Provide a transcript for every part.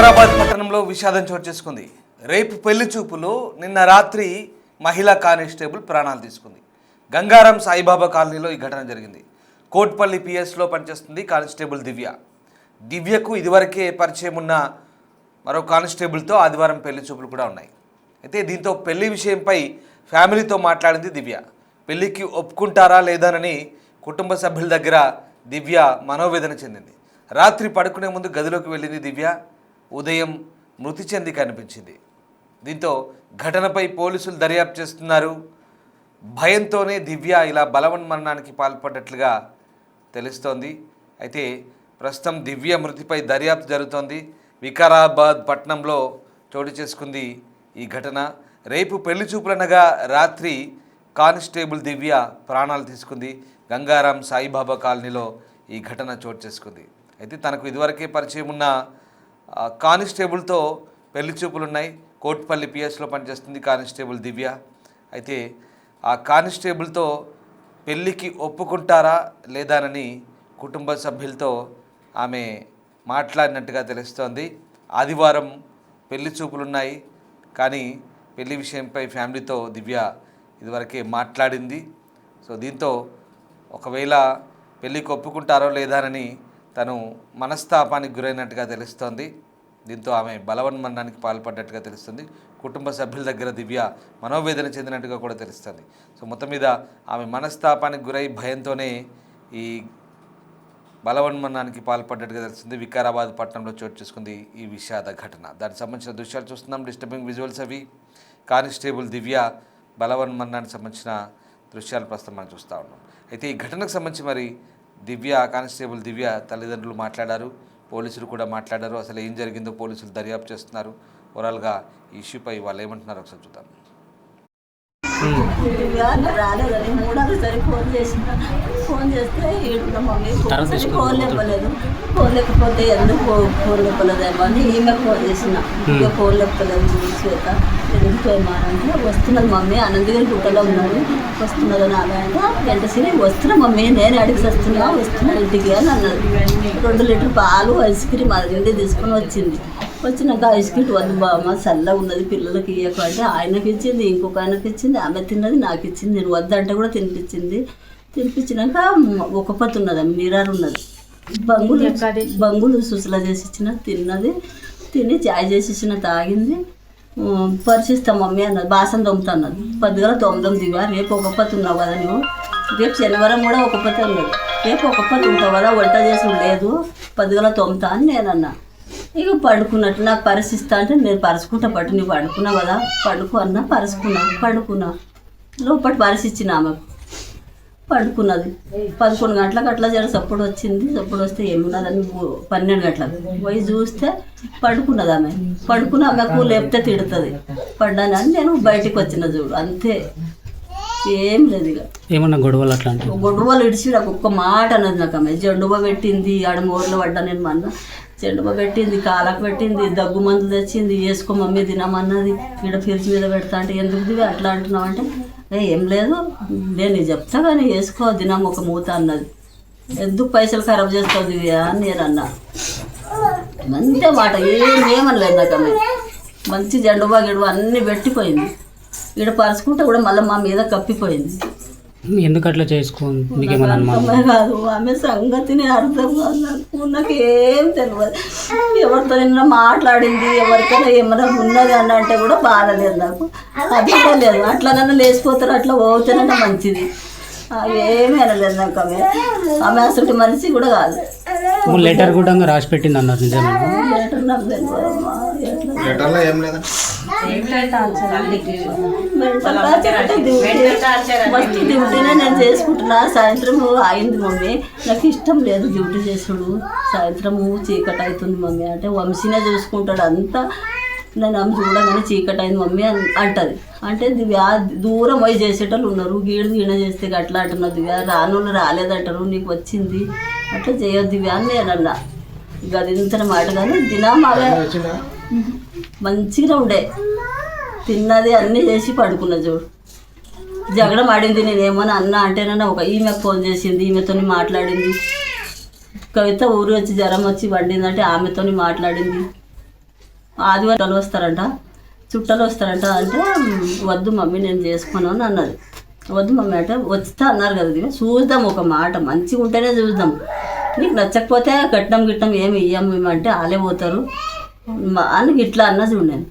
వికారాబాద్ పట్టణంలో విషాదం చోటు చేసుకుంది. రేపు పెళ్లి చూపులో నిన్న రాత్రి మహిళా కానిస్టేబుల్ ప్రాణాలు తీసుకుంది. గంగారం సాయిబాబా కాలనీలో ఈ ఘటన జరిగింది. కోట్పల్లి పిఎస్లో పనిచేస్తుంది కానిస్టేబుల్ దివ్యకు ఇదివరకే పరిచయం ఉన్న మరో కానిస్టేబుల్తో ఆదివారం పెళ్లి చూపులు కూడా ఉన్నాయి. అయితే దీంతో పెళ్లి విషయంపై ఫ్యామిలీతో మాట్లాడింది దివ్య. పెళ్లికి ఒప్పుకుంటారా లేదానని కుటుంబ సభ్యుల దగ్గర దివ్య మనోవేదన చెందింది. రాత్రి పడుకునే ముందు గదిలోకి వెళ్ళింది దివ్య. ఉదయం మృతి చెంది కనిపించింది. దీంతో ఘటనపై పోలీసులు దర్యాప్తు చేస్తున్నారు. భయంతోనే దివ్య ఇలా బలవన్మరణానికి పాల్పడ్డట్లుగా తెలుస్తోంది. అయితే ప్రస్తుతం దివ్య మృతిపై దర్యాప్తు జరుగుతోంది. వికారాబాద్ పట్టణంలో చోటు చేసుకుంది ఈ ఘటన. రేపు పెళ్లి చూపులనగా రాత్రి కానిస్టేబుల్ దివ్య ప్రాణాలు తీసుకుంది. గంగారాం సాయిబాబా కాలనీలో ఈ ఘటన చోటు చేసుకుంది. అయితే తనకు ఇదివరకే పరిచయం ఉన్న కానిస్టేబుల్తో పెళ్లి చూపులున్నాయి. కోట్పల్లి పిఎస్లో పనిచేస్తుంది కానిస్టేబుల్ దివ్య. అయితే ఆ కానిస్టేబుల్తో పెళ్ళికి ఒప్పుకుంటారా లేదానని కుటుంబ సభ్యులతో ఆమె మాట్లాడినట్టుగా తెలుస్తోంది. ఆదివారం పెళ్లి చూపులున్నాయి, కానీ పెళ్లి విషయంపై ఫ్యామిలీతో దివ్య ఇదివరకే మాట్లాడింది. సో దీంతో ఒకవేళ పెళ్ళికి ఒప్పుకుంటారో లేదానని తను మనస్తాపానికి గురైనట్టుగా తెలుస్తోంది. దీంతో ఆమె బలవన్మరణానికి పాల్పడ్డట్టుగా తెలుస్తుంది. కుటుంబ సభ్యుల దగ్గర దివ్య మనోవేదన చెందినట్టుగా కూడా తెలుస్తుంది. సో మొత్తం మీద ఆమె మనస్తాపానికి గురై భయంతోనే ఈ బలవన్మరణానికి పాల్పడ్డట్టుగా తెలుస్తుంది. వికారాబాద్ పట్టణంలో చోటు చేసుకుంది ఈ విషాద ఘటన. దానికి సంబంధించిన దృశ్యాలు చూస్తున్నాం. డిస్టర్బింగ్ విజువల్స్ అవి. కానిస్టేబుల్ దివ్య బలవన్మరణానికి సంబంధించిన దృశ్యాలు ప్రస్తుతం మనం చూస్తూ ఉన్నాం. అయితే ఈ ఘటనకు సంబంధించి మరి కానిస్టేబుల్ దివ్య తల్లిదండ్రులు మాట్లాడారు, పోలీసులు కూడా మాట్లాడారు. అసలు ఏం జరిగిందో పోలీసులు దర్యాప్తు చేస్తున్నారు. ఓవరాల్గా ఈ ఇష్యూపై వాళ్ళు ఏమంటున్నారో ఒకసారి చూద్దాం. రాలేదని మూడోసారి ఫోన్ చేస్తే ఈడున్న మమ్మీ ఫోన్ లేపలేదు. ఫోన్ లేకపోతే ఎందుకు ఫోన్ లేపలేదేమో అని ఈమె ఫోన్ చేసిన. ఇక ఫోన్ లేపలేదు శ్వేత ఎందుకేమానంటే వస్తున్నది మమ్మీ అనంతగిరి గుట్టలో ఉన్నాడు వస్తున్నదని ఆమె అంటే వెంటనే వస్తున్నా మమ్మీ నేను అడిగి వస్తున్నా ఇంటికి అని అన్నది. 2 లీటర్ పాలు ఐస్ క్రీమ్ అది తీసుకొని వచ్చింది. వచ్చినాక ఐస్ క్రీమ్ వద్దు బామ్మ చల్లగా ఉన్నది పిల్లలకి ఇవ్వకు అంటే ఆయనకి ఇచ్చింది, ఇంకొక ఆయనకి ఇచ్చింది, ఆమె తిన్నది నాకు ఇచ్చింది. నేను వద్దంటే కూడా తినిపించినాక ఒక పత్తు ఉన్నది మీరారు ఉన్నది బంగులు సుసలా చేసి ఇచ్చిన తిన్నది. తిని చాయ్ చేసి ఇచ్చిన తాగింది. పరిచిస్తాం మమ్మీ అన్నది. బాసం తొమ్ముతా అన్నది. 10 తొమ్మిది దివా రేపు ఒక పత్తు ఉన్నావు కదా నువ్వు, రేపు శనివారం కూడా ఒక పత్తు ఉన్నది, రేపు ఒక పత్తు ఉంటావు కదా వంట చేసి లేదు 10 తొమ్మితా అని నేనన్నా. ఇక పడుకున్నట్టు నాకు పరిస్థిస్తా అంటే నేను పరుచుకుంటా పట్టు నువ్వు పడుకున్నావు కదా పడుకు అన్నా పడుకున్నా లోపటి పరిస్థిచ్చిన ఆమెకు పడుకున్నది. 11 గంటలకు అట్లా జర సప్పుడు వచ్చింది. సప్పుడు వస్తే ఏమున్నదని 12 గంటలకు పోయి చూస్తే పడుకున్నది ఆమె. ఆమెకు లేపితే తిడుతుంది పడ్డానని నేను బయటికి వచ్చిన చూడు అంతే, ఏం లేదు. ఇక ఏమన్నా గొడవలు ఇడిచి నాకు ఒక్క మాట అన్నది. నాకు ఆమె జెండుబ పెట్టింది, ఆడ మోర్లో పడ్డా నేను మొన్న జెండుబ పెట్టింది, కాలకు పెట్టింది, దగ్గు మందు తెచ్చింది, వేసుకో మమ్మీ తినమన్నది. ఇక్కడ ఫ్రిడ్జ్ మీద పెడతా అంటే ఎందుకు దివి అట్లా అంటున్నావు అంటే ఏం లేదు నేను చెప్తా కానీ వేసుకో తినమ్మ ఒక మూత అన్నది. ఎందుకు పైసలు ఖరాబ్ చేస్తావు దివ్య అని నేను అన్నా. అంతే మాట ఏమనలేదు నాకు ఆమె. మంచి జెండుబా గిడుబా అన్నీ పెట్టిపోయింది. ఇక్కడ పరుచుకుంటే కూడా మళ్ళీ మా మీద కప్పిపోయింది. ఎందుకు అట్లా చేసుకోండి కాదు ఆమె సంగతి నేను అర్థం కాదు. నాకు ఏం తెలియదు. ఎవరితో నిన్న మాట్లాడింది ఎవరికైనా ఏమైనా ఉన్నది అని అంటే కూడా బాధలేదు నాకు. అది కూడా లేదు. అట్లానన్నా లేచిపోతారు, అట్లా పోతేనన్నా మంచిది. ఏమీ అనలేదు నాకు ఆమె అసలు మనిషి కూడా కాదు. లెటర్ కూడా రాసి పెట్టింది అన్నారు. నిజమే లెటర్ నాకు తెలియదమ్మా. ఫస్ట్ డ్యూటీనే నేను చేసుకుంటున్నా. సాయంత్రం అయింది మమ్మీ, నాకు ఇష్టం లేదు డ్యూటీ చేసుడు. సాయంత్రము చీకటి అవుతుంది మమ్మీ అంటే వంశీనే చూసుకుంటాడు అంతా. నేను ఆమె చూడగానే చీకటి అయింది మమ్మీ అంటది. అంటే దివ్య దూరం పోయి చేసేటోళ్ళు ఉన్నారు, గీడ చేస్తే అట్లా అంటున్నావు దివ్య, రానోళ్ళు రాలేదంటారు, నీకు వచ్చింది అట్లా చేయొద్దు దివ్య అని నేనన్నా. ఇక అది ఇంత మాట కానీ దినం అవే మంచిగా ఉండే తిన్నది అన్నీ చేసి పడుకున్నా చూడు. జగడం ఆడింది. నేనేమని అన్నా అంటేనన్నా ఈమెకు ఫోన్ చేసింది, ఈమెతో మాట్లాడింది. కవిత ఊరు వచ్చి జ్వరం వచ్చి వండిందంటే ఆమెతో మాట్లాడింది. ఆదివారాలు వస్తారంట, చుట్టాలు వస్తారంట అంటే వద్దు మమ్మీ నేను చేసుకోను అని అన్నది. వద్దు మమ్మీ అంటే వస్తా అన్నారు కదా, దివ్య చూద్దాం ఒక మాట మంచిగా ఉంటేనే చూద్దాం, నీకు నచ్చకపోతే కట్నం గిట్నం ఏమి ఇయ్యము అంటే ఆలే పోతారు అని ఇట్లా అన్న చూడండి.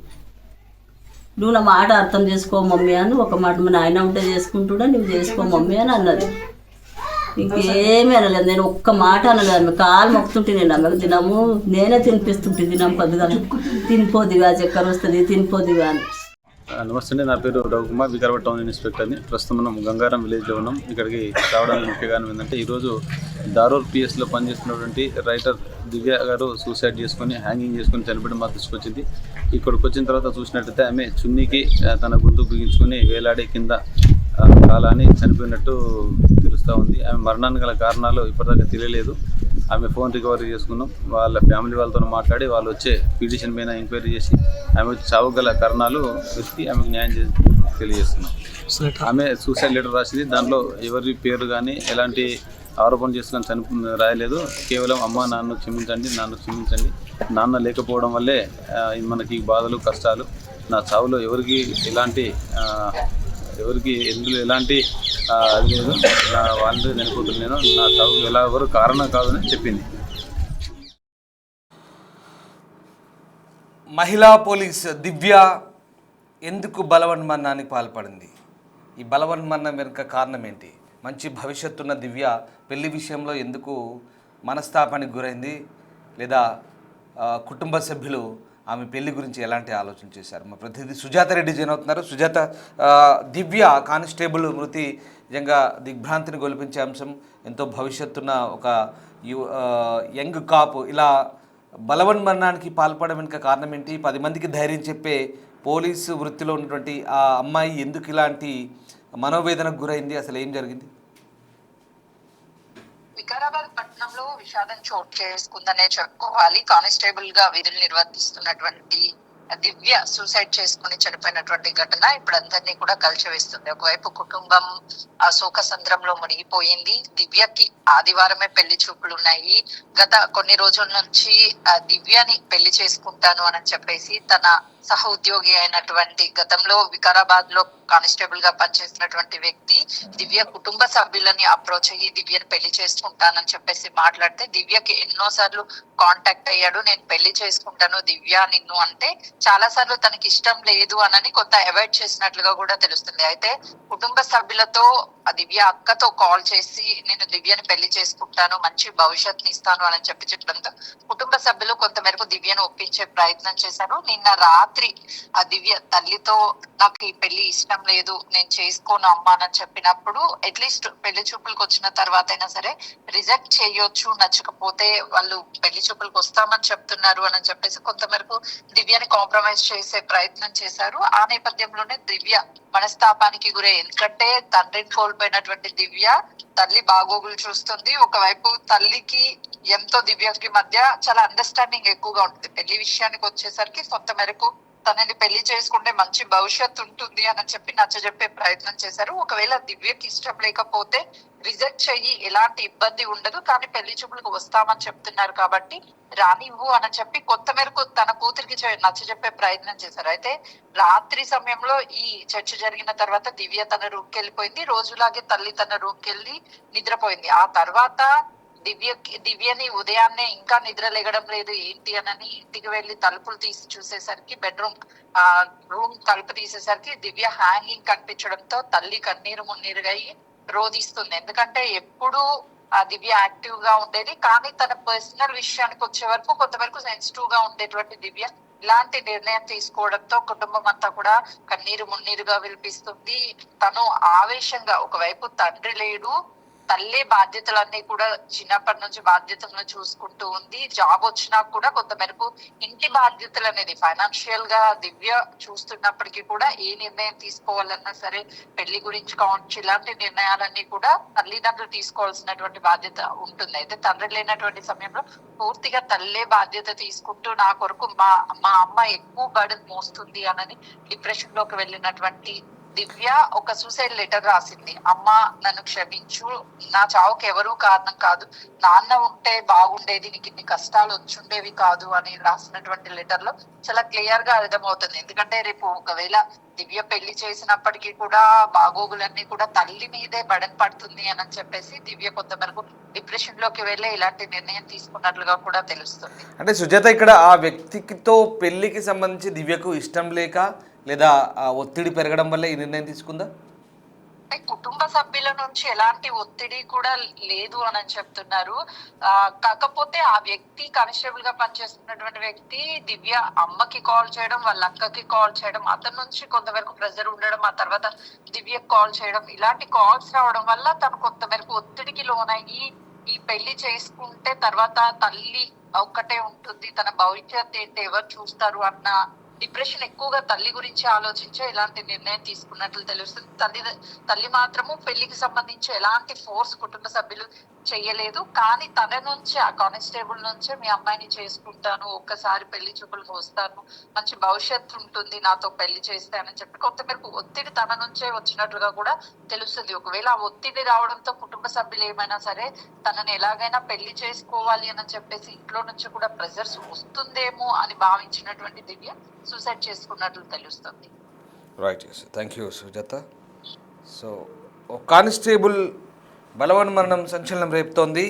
నువ్వు నా మాట అర్థం చేసుకో మమ్మీ అని ఒక మాట, మా నాయన ఉంటే చేసుకుంటుండే నువ్వు చేసుకో మమ్మీ అని అన్నది. ఇంకేమీ అనలేదు, నేను ఒక్క మాట అనలేదు. ఆమె కాలు మొక్కుతుంటే నేను ఆమెకు తినము నేనే తినిపిస్తుంటే తినము పొద్దుగా తినిపోదిగా చక్కెర వస్తుంది తినిపోదిగా అని. నమస్తే అండి, నా పేరు రవికుమార్, వికారాబాద్ టౌన్ ఇన్స్పెక్టర్ని. ప్రస్తుతం మనం గంగారం విలేజ్లో ఉన్నాం. ఇక్కడికి రావడానికి ముఖ్య కారణం ఏంటంటే ఈరోజు దారూర్ పిఎస్లో పనిచేస్తున్నటువంటి రైటర్ దివ్య గారు సూసైడ్ చేసుకొని హ్యాంగింగ్ చేసుకొని చనిపోవడం మాకు తీసుకొచ్చింది. ఇక్కడికి వచ్చిన తర్వాత చూసినట్టయితే ఆమె చున్నీకి తన గొంతు బిగించుకొని వేలాడే కింద కాలాన్ని చనిపోయినట్టు తెలుస్తూ ఉంది. ఆమె మరణానికి గల కారణాలు ఇప్పటిదాకా తెలియలేదు. ఆమె ఫోన్ రికవరీ చేసుకున్నాం, వాళ్ళ ఫ్యామిలీ వాళ్ళతో మాట్లాడి వాళ్ళు వచ్చే పిటిషన్ పైన ఎంక్వైరీ చేసి ఆమె చావు గల కారణాలు వెతికి ఆమెకు న్యాయం తెలియజేస్తున్నాం. ఆమె సూసైడ్ లెటర్ రాసింది, దాంట్లో ఎవరి పేరు కానీ ఎలాంటి ఆరోపణ చేసుకొని రాయలేదు. కేవలం అమ్మ నాన్న క్షమించండి, నాన్న లేకపోవడం వల్లే మనకి బాధలు కష్టాలు, నా చావులో ఎవరికి ఎందులో ఎలాంటి అది లేదు, నా వాళ్ళని చనిపోతున్నాను, నా చావుకు ఎవరు కారణం కాదని చెప్పింది. మహిళా పోలీస్ దివ్య ఎందుకు బలవన్మరణానికి పాల్పడింది? ఈ బలవన్మరణం వెనుక కారణం ఏంటి? మంచి భవిష్యత్తు ఉన్న దివ్య పెళ్లి విషయంలో ఎందుకు మనస్తాపానికి గురైంది? లేదా కుటుంబ సభ్యులు ఆమె పెళ్లి గురించి ఎలాంటి ఆలోచన చేశారు? మా ప్రతినిధి సుజాత రెడ్డి జాయిన్ అవుతున్నారు. సుజాత, దివ్య కానిస్టేబుల్ మృతి నిజంగా దిగ్భ్రాంతిని గొలిపించే అంశం. ఎంతో భవిష్యత్తున్న ఒక యంగ్ కాప్ ఇలా బలవన్మరణానికి పాల్పడడం వెనుక కారణం ఏంటి? 10 మందికి ధైర్యం చెప్పే పోలీసు వృత్తిలో ఉన్నటువంటి ఆ అమ్మాయి ఎందుకు ఇలాంటి మనోవేదనకు గురైంది? అసలు ఏం జరిగింది? వికారాబాద్ పట్టణంలో విషాదం చోటు చేసుకుందనే చెప్పుకోవాలి. కానిస్టేబుల్ గా విధులు నిర్వర్తిస్తున్నటువంటి దివ్య సూసైడ్ చేసుకుని చనిపోయినటువంటి ఘటన ఇప్పుడు అందరినీ కూడా కలిచివేస్తుంది. ఒకవైపు కుటుంబం శోక సంద్రంలో మునిగిపోయింది. దివ్యకి ఆదివారమే పెళ్లి చూపులు ఉన్నాయి. గత కొన్ని రోజుల నుంచి దివ్యని పెళ్లి చేసుకుంటాను అని చెప్పేసి తన సహ ఉద్యోగి అయినటువంటి గతంలో వికారాబాద్ లో కానిస్టేబుల్ గా పనిచేసినటువంటి వ్యక్తి దివ్య కుటుంబ సభ్యులని అప్రోచ్ అయ్యి దివ్యని పెళ్లి చేసుకుంటానని చెప్పేసి మాట్లాడితే దివ్యకి ఎన్నోసార్లు కాంటాక్ట్ అయ్యాడు. నేను పెళ్లి చేసుకుంటాను దివ్య నిన్ను అంటే చాలా సార్లు తనకి ఇష్టం లేదు అనని కొంత అవాయిడ్ చేసినట్లుగా కూడా తెలుస్తుంది. అయితే కుటుంబ సభ్యులతో దివ్య అక్కతో కాల్ చేసి నేను దివ్యని పెళ్లి చేసుకుంటాను, మంచి భవిష్యత్తుని ఇస్తాను అని చెప్పడంతో కుటుంబ సభ్యులు కొంతమేరకు దివ్యను ఒప్పించే ప్రయత్నం చేశారు. నిన్న రాత్రి ఆ దివ్య తల్లితో నాకు ఈ పెళ్లి ఇష్టం లేదు, నేను చేసుకోను అమ్మా అని చెప్పినప్పుడు అట్లీస్ట్ పెళ్లి చూపులకు వచ్చిన తర్వాత అయినా సరే రిజెక్ట్ చేయొచ్చు, నచ్చకపోతే వాళ్ళు పెళ్లి చూపులకు వస్తామని చెప్తున్నారు అని చెప్పేసి కొంతమేరకు దివ్యని కాంప్రమైజ్ చేసే ప్రయత్నం చేశారు. ఆ నేపథ్యంలోనే దివ్య మనస్తాపానికి గురే. ఎందుకంటే తండ్రిని కోల్పోయినటువంటి దివ్య తల్లి బాగోగులు చూస్తుంది. ఒకవైపు తల్లికి ఎంతో దివ్యకి మధ్య చాలా అండర్స్టాండింగ్ ఎక్కువగా ఉంటుంది. పెళ్లి విషయానికి వచ్చేసరికి కొంత మేరకు తనని పెళ్లి చేసుకుంటే మంచి భవిష్యత్తు ఉంటుంది అని చెప్పి నచ్చజెప్పే ప్రయత్నం చేశారు. ఒకవేళ దివ్యకి ఇష్టం లేకపోతే రిజెక్ట్ చెయ్యి, ఎలాంటి ఇబ్బంది ఉండదు, కానీ పెళ్లి చూపులకు వస్తామని చెప్తున్నారు కాబట్టి రానివ్వు అని చెప్పి కొంత మేరకు తన కూతురికి నచ్చజెప్పే ప్రయత్నం చేశారు. అయితే రాత్రి సమయంలో ఈ చర్చ జరిగిన తర్వాత దివ్య తన రూమ్కి వెళ్ళిపోయింది. రోజులాగే తల్లి తన రూమ్కి వెళ్ళి నిద్రపోయింది. ఆ తర్వాత దివ్యని ఉదయాన్నే ఇంకా నిద్ర లేగడం లేదు ఏంటి అని ఇంటికి వెళ్లి తలుపులు తీసి చూసేసరికి బెడ్రూమ్ రూమ్ తలుపు తీసేసరికి దివ్య హ్యాంగింగ్ కనిపించడంతో తల్లి కన్నీరు మున్నీరుగా రోధిస్తుంది. ఎందుకంటే ఎప్పుడు ఆ దివ్య యాక్టివ్ గా ఉండేది, కానీ తన పర్సనల్ విషయానికి వచ్చే వరకు కొంతవరకు సెన్సిటివ్ గా ఉండేటువంటి దివ్య ఇలాంటి నిర్ణయం తీసుకోవడంతో కుటుంబం అంతా కూడా కన్నీరు మున్నీరుగా వినిపిస్తుంది. తను ఆవేశంగా, ఒకవైపు తండ్రి లేడు, తల్లి బాధ్యతలన్నీ కూడా చిన్నప్పటి నుంచి బాధ్యతలను చూసుకుంటూ ఉంది. జాబ్ వచ్చినా కూడా కొంత మేరకు ఇంటి బాధ్యతలు అనేది ఫైనాన్షియల్ గా దివ్య చూస్తున్నప్పటికీ కూడా ఏ నిర్ణయం తీసుకోవాలన్నా సరే పెళ్లి గురించి కావచ్చు, ఇలాంటి నిర్ణయాలన్నీ కూడా తల్లిదండ్రులు తీసుకోవాల్సినటువంటి బాధ్యత ఉంటుంది. అయితే తండ్రి లేనటువంటి సమయంలో పూర్తిగా తల్లే బాధ్యత తీసుకుంటూ నా కొరకు మా అమ్మ ఎక్కువ బర్డెన్ మోస్తుంది అని డిప్రెషన్ లోకి వెళ్ళినటువంటి దివ్య ఒక సూసైడ్ లెటర్ రాసింది. అమ్మ నన్ను క్షమించు, నా చావుకి ఎవరూ కారణం కాదు, నాన్న ఉంటే బాగుండేది, నీకు ఇన్ని కష్టాలు వచ్చుండేవి కాదు అని రాసినటువంటి లెటర్ లో చాలా క్లియర్ గా అర్థమవుతుంది. ఎందుకంటే రేపు ఒకవేళ దివ్య పెళ్లి చేసినప్పటికీ కూడా బాగోగులన్నీ కూడా తల్లి మీదే బడన్ పడుతుంది అని చెప్పేసి దివ్య కొంతవరకు డిప్రెషన్ లోకి వెళ్ళి ఇలాంటి నిర్ణయం తీసుకున్నట్లుగా కూడా తెలుస్తుంది. అంటే సుజాత, ఇక్కడ ఆ వ్యక్తితో పెళ్లికి సంబంధించి దివ్యకు ఇష్టం లేక లేదా ఒత్తిడి పెరగడం వల్ల ఈ నిర్ణయం తీసుకుందా? కుటుంబ సభ్యుల నుంచి ఎలాంటి ఒత్తిడి కూడా లేదు అని చెప్తున్నారు. కాకపోతే ఆ వ్యక్తి కానిస్టేబుల్ గా పనిచేస్తున్నటువంటి వ్యక్తి దివ్య అమ్మకి కాల్ చేయడం, వాళ్ళ అక్కకి కాల్ చేయడం, అతని నుంచి కొంతవరకు ప్రెజర్ ఉండడం, ఆ తర్వాత దివ్య కాల్ చేయడం, ఇలాంటి కాల్స్ రావడం వల్ల తను కొంతవరకు ఒత్తిడికి లోనయ్యి ఈ పెళ్లి చేసుకుంటే తర్వాత తల్లి ఒక్కటే ఉంటుంది, తన భవిష్యత్ ఏంటి, ఎవరు చూస్తారు అన్న డిప్రెషన్ ఎక్కువగా తల్లి గురించి ఆలోచించే ఇలాంటి నిర్ణయం తీసుకున్నట్లు తెలుస్తుంది. తల్లి మాత్రము పెళ్లికి సంబంధించి ఎలాంటి ఫోర్స్ కుటుంబ సభ్యులు చెయ్యలేదు. కానీ తన నుంచి, ఆ కానిస్టేబుల్ నుంచే మీ అమ్మాయిని చేసుకుంటాను, ఒక్కసారి పెళ్లి చూపులకు వస్తాను, మంచి భవిష్యత్తు ఉంటుంది నాతో పెళ్లి చేస్తానని చెప్పి కొంతమేరకు ఒత్తిడి తన నుంచే వచ్చినట్లుగా కూడా తెలుస్తుంది. ఒకవేళ ఆ ఒత్తిడి రావడంతో కుటుంబ సభ్యులు ఏమైనా సరే తనని ఎలాగైనా పెళ్లి చేసుకోవాలి అని చెప్పేసి ఇంట్లో నుంచి కూడా ప్రెజర్స్ వస్తుందేమో అని భావించినటువంటి దివ్య సూసైడ్ చేసుకున్నట్లు తెలుస్తుంది. Right, thank you Sujatha. So constable బలవన్ మరణం సంచలనం రేపుతోంది.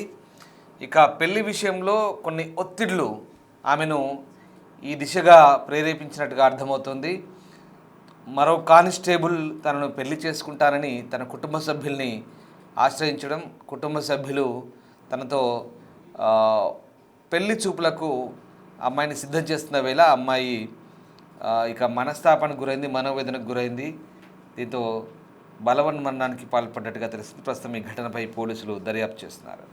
ఇక పెళ్లి విషయంలో కొన్ని ఒత్తిళ్లు ఆమెను ఈ దిశగా ప్రేరేపించినట్టుగా అర్థమవుతుంది. మరో కానిస్టేబుల్ తనను పెళ్లి చేసుకుంటానని తన కుటుంబ సభ్యుల్ని ఆశ్రయించడం, కుటుంబ సభ్యులు తనతో పెళ్లి చూపులకు అమ్మాయిని సిద్ధం చేస్తున్న వేళ అమ్మాయి ఇక మనస్తాపానికి గురైంది, మనోవేదనకు గురైంది. దీంతో బలవన్ మరణానికి పాల్పడ్డట్టుగా తెలుస్తుంది. ప్రస్తుతం ఈ ఘటనపై పోలీసులు దర్యాప్తు చేస్తున్నారు.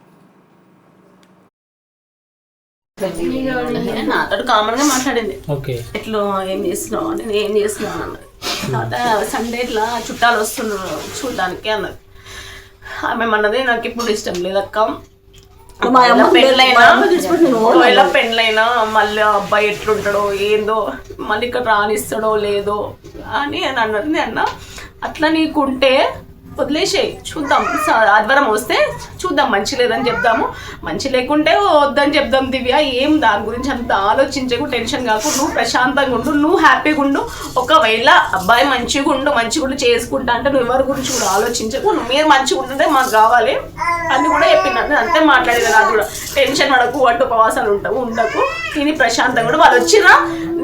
నాతో కామన్ గా మాట్లాడింది, ఓకే ఎట్లా ఏం చేస్తున్నావు, నేను ఏం చేస్తున్నాను అన్నది. తర్వాత సండే ఇట్లా చుట్టాలు వస్తున్నారు చూడడానికి అన్నది. ఆమె అన్నది నాకు ఇప్పుడు ఇష్టం లేదక్క, ఒకవేళ పెళ్ళైనా మళ్ళీ అబ్బాయి ఎట్లుంటాడో ఏందో, మళ్ళీ ఇక్కడ రానిస్తాడో లేదో అని అన్నది. అన్న అట్లా నీకుంటే వదిలేసేయి, చూద్దాం, ఆదివారం వస్తే చూద్దాం, మంచి లేదని చెప్దాము, మంచి లేకుంటే వద్దని చెప్దాం. దివ్య ఏం దాని గురించి అంత ఆలోచించకు, టెన్షన్ కాకు, నువ్వు ప్రశాంతంగా ఉండు, నువ్వు హ్యాపీగా ఉండు. ఒకవేళ అబ్బాయి మంచిగా ఉండు చేసుకుంటా అంటే నువ్వు ఎవరి గురించి కూడా ఆలోచించకు, మీరు మంచిగా ఉంటుంటే మాకు కావాలి అని కూడా చెప్పినాను. అంతే మాట్లాడేది. నాకు కూడా టెన్షన్ పడకు, వంట ఉపవాసాలు ఉండకు, తిని ప్రశాంతంగా కూడా వాళ్ళు వచ్చినా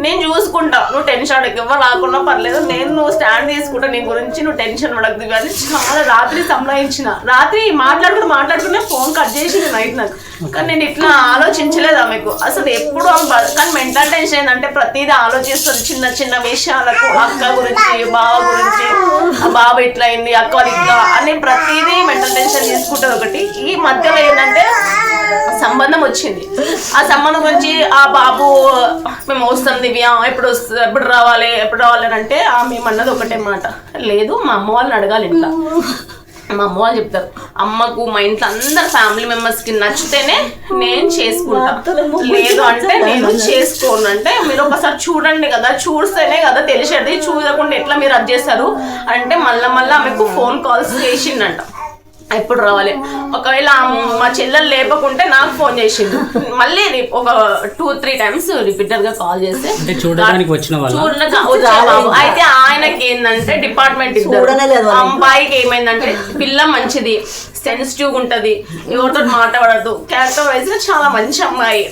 నేను చూసుకుంటా, నువ్వు టెన్షన్ పడకు, ఎవరు రాకుండా పర్లేదు, నువ్వు స్టాండ్ తీసుకుంటా, నీ గురించి నువ్వు టెన్షన్ పడకు దివ్య అని చాలా రాత్రి సంప్రదించిన. రాత్రి మాట్లాడుకునే ఫోన్ కట్ చేసింది నైట్ నాకు. కానీ నేను ఇట్లా ఆలోచించలేదు ఆమెకు అసలు ఎప్పుడు. కానీ మెంటల్ టెన్షన్ ఏంటంటే ప్రతిదీ ఆలోచిస్తుంది, చిన్న చిన్న విషయాలకు, అక్క గురించి, బావ గురించి, బావ ఇట్లా అయింది, అక్క ఇట్లా అని ప్రతిదీ మెంటల్ టెన్షన్ తీసుకుంటుంది ఒకటి. ఈ మధ్యలో ఏంటంటే సంబంధం వచ్చింది, ఆ సంబంధం గురించి ఆ బాబు మేము వస్తాం దివ్య, ఎప్పుడు రావాలి అని అంటే ఆమె ఏమన్నది ఒకటే మాట, లేదు మా అమ్మ వాళ్ళని అడగాలి ఇంట్లో. మా అమ్మ వాళ్ళు చెప్తారు, అమ్మకు మా ఇంట్లో అందరు ఫ్యామిలీ మెంబర్స్కి నచ్చితేనే నేను చేసుకుంటా, లేదు అంటే నేను చేసుకోను. అంటే మీరు ఒకసారి చూడండి కదా, చూస్తేనే కదా తెలిసేది, చూడకుండా ఎట్లా మీరు అది చేస్తారు అంటే మళ్ళీ ఆమెకు ఫోన్ కాల్స్ చేసిండంట, ఎప్పుడు రావాలి. ఒకవేళ మా చెల్లెలు లేపకుంటే నాకు ఫోన్ చేసిండు, మళ్ళీ ఒక 2-3 times రిపీటెడ్ గా కాల్ చేస్తే చూడడానికి వచ్చిన బాబు. అయితే ఆయనకి ఏంటంటే డిపార్ట్మెంట్ ఇద్దరు, అమ్మాయికి ఏమైందంటే పిల్ల మంచిది, సెన్సిటివ్ ఉంటది, ఎవరితో మాట్లాడదు, క్యారెక్టర్ వైజ్ చాలా మంచి అమ్మాయి,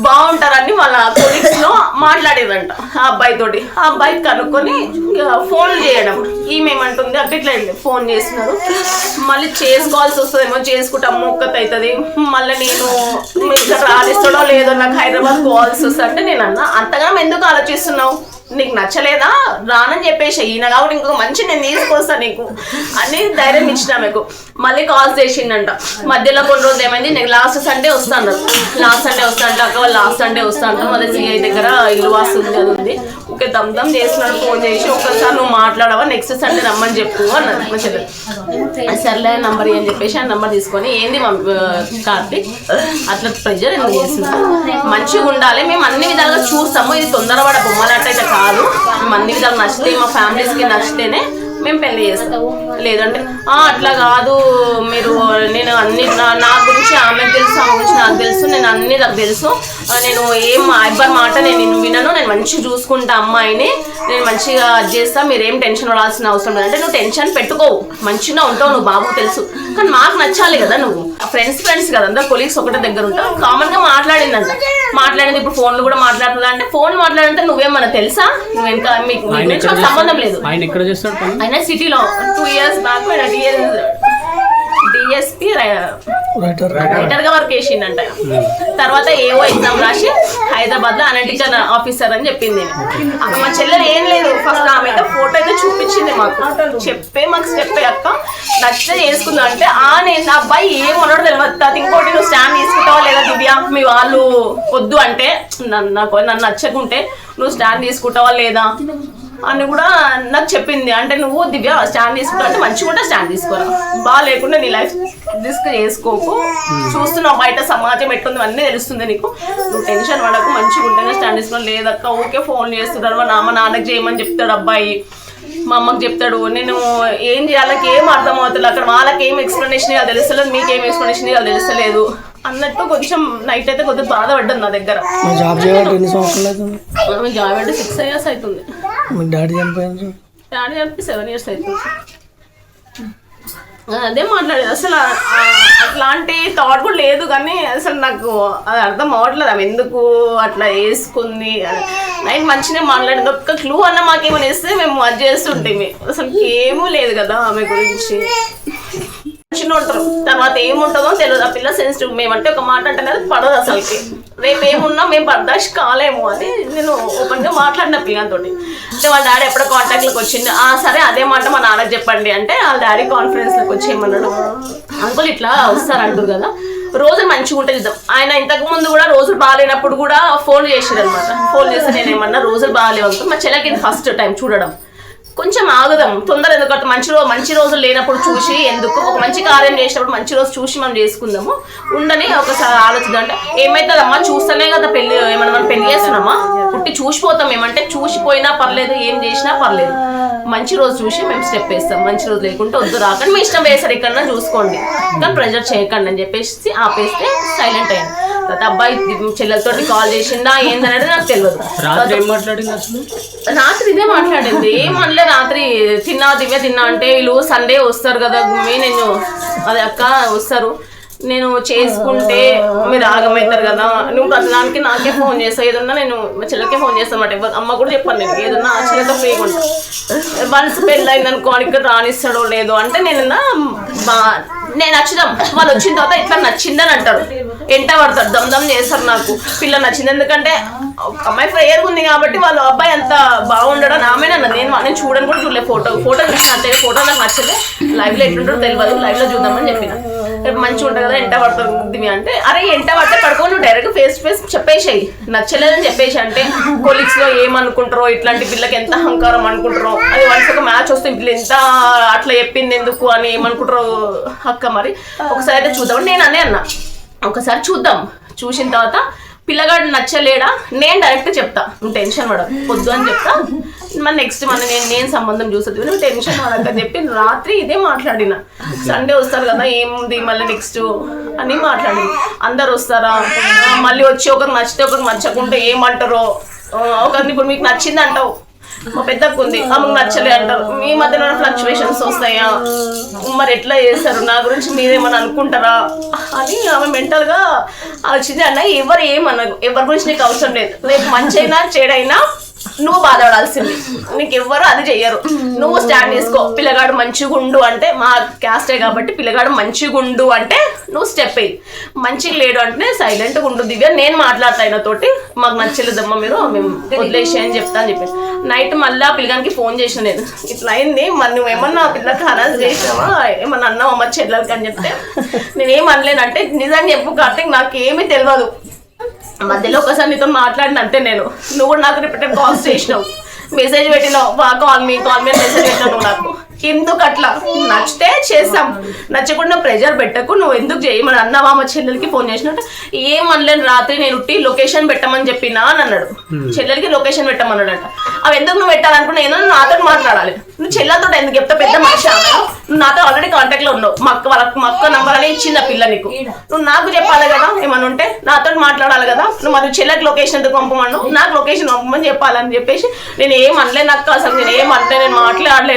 బాగుంటారని వాళ్ళ కొలీగ్స్ లో మాట్లాడేదంట ఆ అబ్బాయి తోటి. ఆ అబ్బాయి కనుక్కొని ఫోన్లు చేయడం, ఈమెమంటుంది అట్లా ఇట్లా ఫోన్ చేస్తున్నారు, మళ్ళీ చేసుకోవాల్సి వస్తుందేమో, చేసుకుంటే అమ్మొక్కత అవుతుంది, మళ్ళీ నేను ఇక్కడ రాలిస్తాడో లేదో, నాకు హైదరాబాద్ కావాల్సి వస్తుంది అంటే నేను అన్నా, అంతగా ఎందుకు ఆలోచిస్తున్నావు, నీకు నచ్చలేదా రానని చెప్పేసి, ఈయన కాబట్టి ఇంకొక మంచి నేను తీసుకొస్తాను నీకు అని ధైర్యం ఇచ్చిన ఆమెకు. మళ్ళీ కాల్స్ చేసిండంట. మధ్యలో కొన్ని రోజులు ఏమైంది, నేను లాస్ట్ సండే వస్తాను అక్క వాళ్ళు లాస్ట్ సండే వస్తాను, అదే సిఐ దగ్గర ఇల్లు వాస్తుంది అది ఉంది, ఓకే దమ్ చేస్తున్నాడు. ఫోన్ చేసి ఒక్కసారి నువ్వు మాట్లాడవా, నెక్స్ట్ సండే రమ్మని చెప్పు అన్నది మా చెల్లెలు. సర్లే నంబర్ అని చెప్పేసి ఆ నెంబర్ తీసుకొని, ఏంది కార్తీక్ అట్లా ప్రెజర్ ఎందుకు చేస్తున్నావు, మంచిగా ఉండాలి, మేము అన్ని విధాలుగా చూస్తాము, ఇది తొందరపడ బొమ్మలాట అయితే కాదు, మేము అన్ని విధాలు నచ్చితే మా ఫ్యామిలీస్కి నచ్చితేనే మేము పెళ్లి చేస్తాం, లేదంటే అట్లా కాదు మీరు నేను అన్ని నా గురించి ఆమెకు తెలుసు, ఆమె గురించి నాకు తెలుసు, నేను అన్ని నాకు తెలుసు, నేను ఏం ఎవ్వరి మాట నేను వినను, నేను మంచిగా చూసుకుంటా అమ్మాయిని, నేను మంచిగా చేస్తా, మీరేం టెన్షన్ పడాల్సిన అవసరం లేదంటే నువ్వు టెన్షన్ పెట్టుకోవు, మంచిగా ఉంటావు, నువ్వు బాబుకు తెలుసు, కానీ మాకు నచ్చాలి కదా, నువ్వు ఫ్రెండ్స్ కదా, అందరు కొలీగ్స్ ఒకటే దగ్గర ఉంటావు, కామన్ గా మాట్లాడిందంట, మాట్లాడింది ఇప్పుడు ఫోన్లు కూడా మాట్లాడుతుందా అంటే ఫోన్ మాట్లాడితే నువ్వేమన్నా తెలుసా, నువ్వు ఇంకా మీకు సంబంధం లేదు. ఆయన సిటీలో 2 years బ్యాక్ డిఎస్పీ రైటర్ గా వర్క్ చేసిండంట. తర్వాత ఏవో ఎగ్జామ్ రాసి హైదరాబాద్ లో అనలిటికల్ ఆఫీసర్ అని చెప్పింది. అక్కడ మా చెల్లెలు ఏం లేదు, ఫస్ట్ ఆమె అయితే ఫోటో అయితే చూపించింది మాకు, మాకు చెప్పే అక్క నచ్చితే చేసుకుందాం అంటే నేను అబ్బాయి ఏం ఉన్నాడో తెలియదు, ఇంకోటి నువ్వు స్టాండ్ తీసుకుంటావా లేదా దివ్య, మీ వాళ్ళు వద్దు అంటే నన్ను నచ్చకుంటే నువ్వు స్టాండ్ తీసుకుంటావా లేదా అని కూడా నాకు చెప్పింది. అంటే నువ్వు దివ్య స్టాండ్ తీసుకుంటావు అంటే మంచిగా ఉంటే స్టాండ్ తీసుకోరా, బాగా లేకుండా నీ లైఫ్ రిస్క్ చేసుకోకు, చూస్తున్నావు బయట సమాజం ఎట్టుంది అన్నీ తెలుస్తుంది నీకు, నువ్వు టెన్షన్ పడకు, మంచిగా ఉంటేనే స్టాండ్ తీసుకున్నావు, లేదక్క ఓకే ఫోన్ చేస్తున్నారు, మా నాన్నకి చేయమని చెప్తాడు అబ్బాయి, మా అమ్మకి చెప్తాడు, నేను ఏం చేయాలకి ఏం అర్థం అవుతుంది, అక్కడ వాళ్ళకి ఏం ఎక్స్ప్లెనేషన్ ఇవ్వాలి తెలుస్తలేదు, మీకేం ఎక్స్ప్లెనేషన్ ఇవ్వాలి తెలుస్తలేదు అన్నట్టు కొంచెం నైట్ అయితే కొద్దిగా బాధపడ్డాను నా దగ్గర. జాబ్ చేయబట్టి ఎన్ని సంవత్సరాలు అవుతుంది? జాబ్ అంటే 6 years అవుతుంది. డాడీ చనిపోయారు? డాడీ చనిపి 7 years అవుతుంది. అదే మాట్లాడేది, అసలు అట్లాంటి థాట్ కూడా లేదు, కానీ అసలు నాకు అది అర్థం అవ్వట్లేదు ఆమె ఎందుకు అట్లా వేసుకుంది. నైట్ మంచిగా మాట్లాడింది, ఒక్క క్లూ అన్న మాకేమైనా వేస్తే మేము అది చేస్తుంటే, అసలు ఏమూ లేదు కదా ఆమె గురించి. చిన్న ఉంటారు, తర్వాత ఏముంటుందో తెలియదు, ఆ పిల్ల సెన్సిటివ్, మేమంటే ఒక మాట అంటే పడదు అసలుకి, రేపు ఏమున్నా మేము బర్దాష్ కాలేము అని నేను ఓపెన్గా మాట్లాడిన పిల్లతో. అంటే వాళ్ళ డాడీ ఎప్పుడో కాంటాక్ట్లోకి వచ్చింది, సరే అదే మాట మా నాన్నకి చెప్పండి అంటే వాళ్ళ డాడీ కాన్ఫరెన్స్లోకి వచ్చి ఏమన్నాడు, అంకుల్ ఇట్లా వస్తారంటారు కదా, రోజులు మంచిగా ఉంటే చూద్దాం. ఆయన ఇంతకు ముందు కూడా రోజులు బాగాలేనప్పుడు కూడా ఫోన్ చేసాడు అనమాట, ఫోన్ చేస్తే నేను ఏమన్నా రోజులు బాగాలేవు అనుకో, మా చెల్లెకి ఇది ఫస్ట్ టైం చూడడం, కొంచెం ఆగుదాం, తొందర ఎందుకంటే మంచి రోజులు లేనప్పుడు చూసి ఎందుకు, ఒక మంచి కార్యం చేసినప్పుడు మంచి రోజు చూసి మనం చేసుకుందాము, ఉండని ఒకసారి ఆలోచిద్దాం. అంటే ఏమవుతుందమ్మా చూస్తేనే కదా పెళ్లి, ఏమన్నా మనం పెళ్లి చేస్తున్నామా, పుట్టి చూసిపోతాం, ఏమంటే చూసిపోయినా పర్లేదు, ఏం చేసినా పర్లేదు, మంచి రోజు చూసి మేము స్టెప్ వేస్తాం, మంచి రోజు లేకుంటే వద్దు రాకండి, మీ ఇష్టం వేసారు ఎక్కడన్నా చూసుకోండి, కానీ ప్రెజర్ చేయకండి అని చెప్పేసి ఆపేస్తే సైలెంట్ అయ్యింది. తర్వాత అబ్బాయి చెల్లెలతో కాల్ చేసిందా ఏందనేది నాకు తెలియదు. రాత్రి ఇదే మాట్లాడింది, ఏమనలే, రాత్రి తిన్నా దివ్య తిన్నా అంటే వీళ్ళు సండే వస్తారు కదా నేను అదే అక్క వస్తారు, నేను చేసుకుంటే మీరు ఆగమవుతారు కదా, నువ్వు ప్రతిదానికి నాకే ఫోన్ చేస్తావు, ఏదన్నా నేను మా చెల్లెకే ఫోన్ చేస్తాను అన్నమాట, అమ్మ కూడా చెప్పాను నేను ఏదన్నా ఆ చెల్లెతో ఫ్రీగా ఉంటాను, వన్స్ పెళ్ళి అయిందనుకో ఇక్కడ రానిస్తాడో లేదో అంటే నేను నచ్చుదాం, వాళ్ళు వచ్చిన తర్వాత ఇట్లా నచ్చిందని అంటారు, ఎంట పడతారు, దమ్ చేస్తారు, నాకు పిల్ల నచ్చింది, ఎందుకంటే అమ్మాయి ఫ్రేయర్గా ఉంది కాబట్టి వాళ్ళు అబ్బాయి అంత బాగుండడం ఆమెనన్నా, నేను చూడని కూడా చూడలేదు, ఫోటో చూసిన అంతే, ఫోటో నాకు నచ్చలే, లైవ్లో ఎట్లుంటారో తెలియదు, లైవ్లో చూద్దామని చెప్పిన, రేపు మంచిగా ఉంటుంది కదా ఎంట పడతారు దివి అంటే, అరే ఎంట పడితే పడుకో, నువ్వు డైరెక్ట్ ఫేస్ టు ఫేస్ చెప్పేసాయి, నచ్చలేదని చెప్పేసి, అంటే కొలీగ్స్ లో ఏమనుకుంటారో, ఇట్లాంటి పిల్లకి ఎంత అహంకారం అనుకుంటారో, అది వన్స్ ఒక మ్యాచ్ వస్తే పిల్ల ఎంత అట్లా చెప్పింది ఎందుకు అని ఏమనుకుంటారో అక్క, మరి ఒకసారి అయితే చూద్దామని నేను అన్నా, ఒకసారి చూద్దాం, చూసిన తర్వాత పిల్లగాడు నచ్చలేడా నేను డైరెక్ట్ చెప్తా, నువ్వు టెన్షన్ పడకు వద్దు అని చెప్తా, మరి నెక్స్ట్ నేను సంబంధం చూస్తుంది, నువ్వు టెన్షన్ పడక అని చెప్పి రాత్రి ఇదే మాట్లాడిన. సండే వస్తారు కదా ఏముంది మళ్ళీ నెక్స్ట్ అని మాట్లాడింది, అందరు వస్తారా, మళ్ళీ వచ్చి ఒకరికి నచ్చితే ఒకరికి నచ్చకుంటే ఏమంటారో, ఒకరిని ఇప్పుడు మీకు నచ్చింది అంటావు, మా పెద్దకు ఉంది ఆమెకు నచ్చలే అంటారు, మీ మధ్యలో ఫ్లక్చువేషన్స్ వస్తాయా, మరి ఎట్లా చేస్తారు, నా గురించి మీరేమని అనుకుంటారా అని ఆమె మెంటల్ గా ఆలోచించి అన్న, ఎవరు ఏమన్నారు, ఎవరి గురించి నీకు అవసరం లేదు, రేపు మంచి అయినా చెడైనా నువ్వు బాధపడాల్సింది, నీకు ఎవ్వరు అది చెయ్యరు, నువ్వు స్టాండ్ తీసుకో, పిల్లగాడు మంచిగుండు అంటే మా క్యాస్టే కాబట్టి పిల్లగాడు మంచిగుండు అంటే నువ్వు స్టెప్ అయ్యి, మంచిగా లేడు అంటే సైలెంట్గా ఉండు దివ్య, నేను మాట్లాడతా ఆయనతోటి, మాకు నచ్చలేదమ్మా మీరు మేము వదిలేసి అని చెప్తా అని చెప్పి, నైట్ మళ్ళీ ఆ పిల్లగానికి ఫోన్ చేసిన నేను, ఇట్లా అయింది మరి నువ్వేమన్నా పిల్లకి హరాస్ చేసావా, ఏమన్నా అన్నావు అమ్మ చెల్లెలకి అని చెప్తే, నేనేం అనలేనంటే నిజంగా చెప్పు కార్తీక్ నాకేమీ తెలియదు, మధ్యలో ఒకసారి నీతో మాట్లాడిన అంతే, నువ్వు కూడా నాకు రిపీటెడ్ కాల్స్ చేసినావు, మెసేజ్ పెట్టినావు, కాల్ మీ మెసేజ్ పెట్టినావు, నాకు ఎందుకు అట్లా, నచ్చితే చేస్తాం, నచ్చకుండా ప్రెజర్ పెట్టకు, నువ్వు ఎందుకు చేయమని అన్నావా, మా చెల్లెలకి ఫోన్ చేసినట్టు ఏమనలేను, రాత్రి నేను లొకేషన్ పెట్టమని చెప్పినా అని అన్నాడు, చెల్లెలకి లొకేషన్ పెట్టమన్నాడట, అవి ఎందుకు నువ్వు పెట్టాలనుకున్నా ఏదో నువ్వు నాతో మాట్లాడాలి. నువ్వు చెల్లెలతో ఎందుకు చెప్తా? పెద్ద మనిషి ఆమె, నువ్వు నాతో ఆల్రెడీ కాంటాక్ట్ లో ఉన్నావు. మా అక్క నంబర్ అని ఇచ్చింది ఆ పిల్ల నీకు. నువ్వు నాకు చెప్పాలి కదా, ఏమన్నా ఉంటే నాతో మాట్లాడాలి కదా. నువ్వు మరి చెల్లెకి లొకేషన్ ఎందుకు పంపమన్నావు? నాకు లొకేషన్ పంపమని చెప్పాలని చెప్పేసి నేను ఏం అనలే. నాకు అసలు నేను ఏం అంటే నేను మాట్లాడలేదు.